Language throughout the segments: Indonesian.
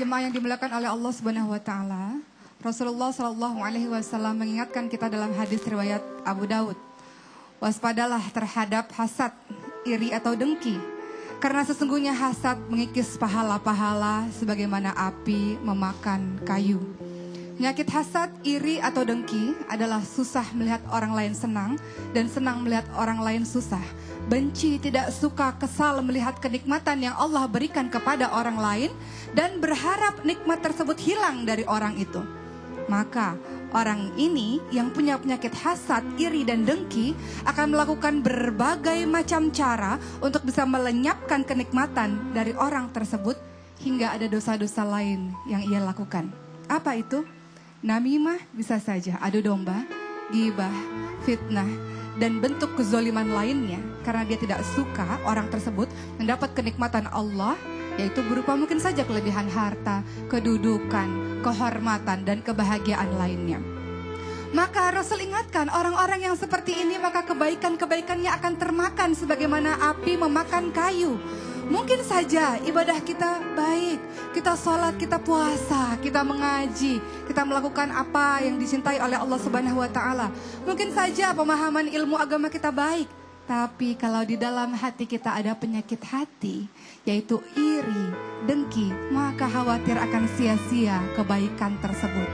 jemaah yang dimuliakan oleh Allah Subhanahu wa taala, Rasulullah Shallallahu alaihi wasallam mengingatkan kita dalam hadis riwayat Abu Daud, waspadalah terhadap hasad, iri atau dengki, karena sesungguhnya hasad mengikis pahala-pahala sebagaimana api memakan kayu. Penyakit hasad, iri atau dengki adalah susah melihat orang lain senang dan senang melihat orang lain susah. Benci, tidak suka, kesal melihat kenikmatan yang Allah berikan kepada orang lain dan berharap nikmat tersebut hilang dari orang itu. Maka orang ini yang punya penyakit hasad, iri dan dengki akan melakukan berbagai macam cara untuk bisa melenyapkan kenikmatan dari orang tersebut hingga ada dosa-dosa lain yang ia lakukan. Apa itu? Namimah bisa saja adu domba, ghibah, fitnah, dan bentuk kezoliman lainnya karena dia tidak suka orang tersebut mendapat kenikmatan Allah, yaitu berupa mungkin saja kelebihan harta, kedudukan, kehormatan, dan kebahagiaan lainnya. Maka Rasul ingatkan orang-orang yang seperti ini maka kebaikan-kebaikannya akan termakan sebagaimana api memakan kayu. Mungkin saja ibadah kita baik, kita sholat, kita puasa, kita mengaji, kita melakukan apa yang dicintai oleh Allah Subhanahu wa taala. Mungkin saja pemahaman ilmu agama kita baik, tapi kalau di dalam hati kita ada penyakit hati, yaitu iri, dengki, maka khawatir akan sia-sia kebaikan tersebut.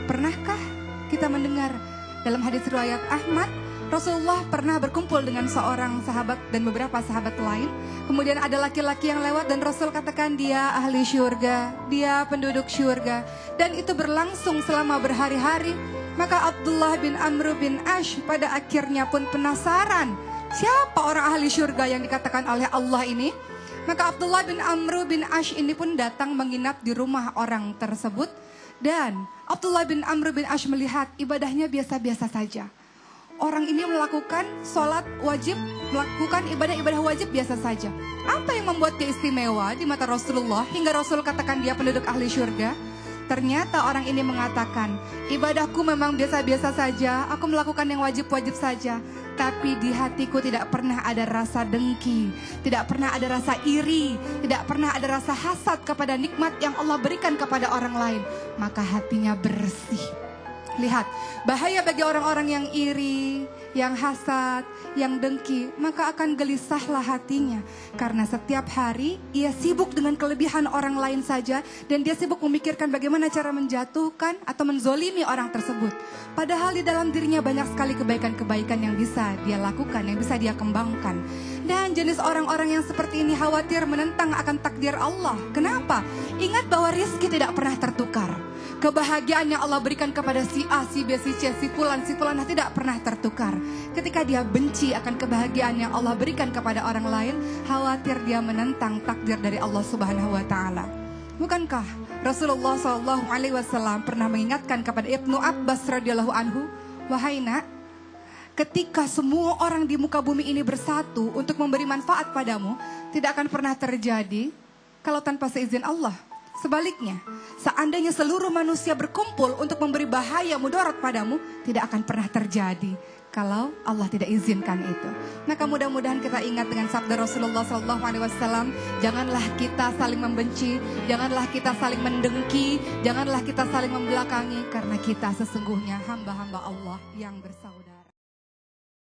Pernahkah kita mendengar dalam hadis riwayat Ahmad, Rasulullah pernah berkumpul dengan seorang sahabat dan beberapa sahabat lain. Kemudian ada laki-laki yang lewat dan Rasul katakan dia ahli syurga, dia penduduk syurga. Dan itu berlangsung selama berhari-hari. Maka Abdullah bin Amr bin Ash pada akhirnya pun penasaran, siapa orang ahli syurga yang dikatakan oleh Allah ini? Maka Abdullah bin Amr bin Ash ini pun datang menginap di rumah orang tersebut. Dan Abdullah bin Amr bin Ash melihat ibadahnya biasa-biasa saja. Orang ini melakukan sholat wajib, melakukan ibadah-ibadah wajib biasa saja. Apa yang membuat dia istimewa di mata Rasulullah hingga Rasul katakan dia penduduk ahli syurga? Ternyata orang ini mengatakan, ibadahku memang biasa-biasa saja, aku melakukan yang wajib-wajib saja. Tapi di hatiku tidak pernah ada rasa dengki, tidak pernah ada rasa iri, tidak pernah ada rasa hasad kepada nikmat yang Allah berikan kepada orang lain. Maka hatinya bersih. Lihat, bahaya bagi orang-orang yang iri, yang hasad, yang dengki, maka akan gelisahlah hatinya. Karena setiap hari ia sibuk dengan kelebihan orang lain saja dan dia sibuk memikirkan bagaimana cara menjatuhkan atau menzolimi orang tersebut. Padahal di dalam dirinya banyak sekali kebaikan-kebaikan yang bisa dia lakukan, yang bisa dia kembangkan. Dan jenis orang-orang yang seperti ini khawatir menentang akan takdir Allah. Kenapa? Ingat bahwa rizki tidak pernah tertukar. Kebahagiaan yang Allah berikan kepada si A, si B, si C, si Fulan tidak pernah tertukar. Ketika dia benci akan kebahagiaan yang Allah berikan kepada orang lain, khawatir dia menentang takdir dari Allah Subhanahu wa taala. Bukankah Rasulullah SAW pernah mengingatkan kepada Ibnu Abbas radhiyallahu anhu, wahai nak, ketika semua orang di muka bumi ini bersatu untuk memberi manfaat padamu, tidak akan pernah terjadi kalau tanpa seizin Allah. Sebaliknya, seandainya seluruh manusia berkumpul untuk memberi bahaya mudarat padamu, tidak akan pernah terjadi kalau Allah tidak izinkan itu. Maka mudah-mudahan kita ingat dengan sabda Rasulullah SAW, janganlah kita saling membenci, janganlah kita saling mendengki, janganlah kita saling membelakangi, karena kita sesungguhnya hamba-hamba Allah yang bersaudara.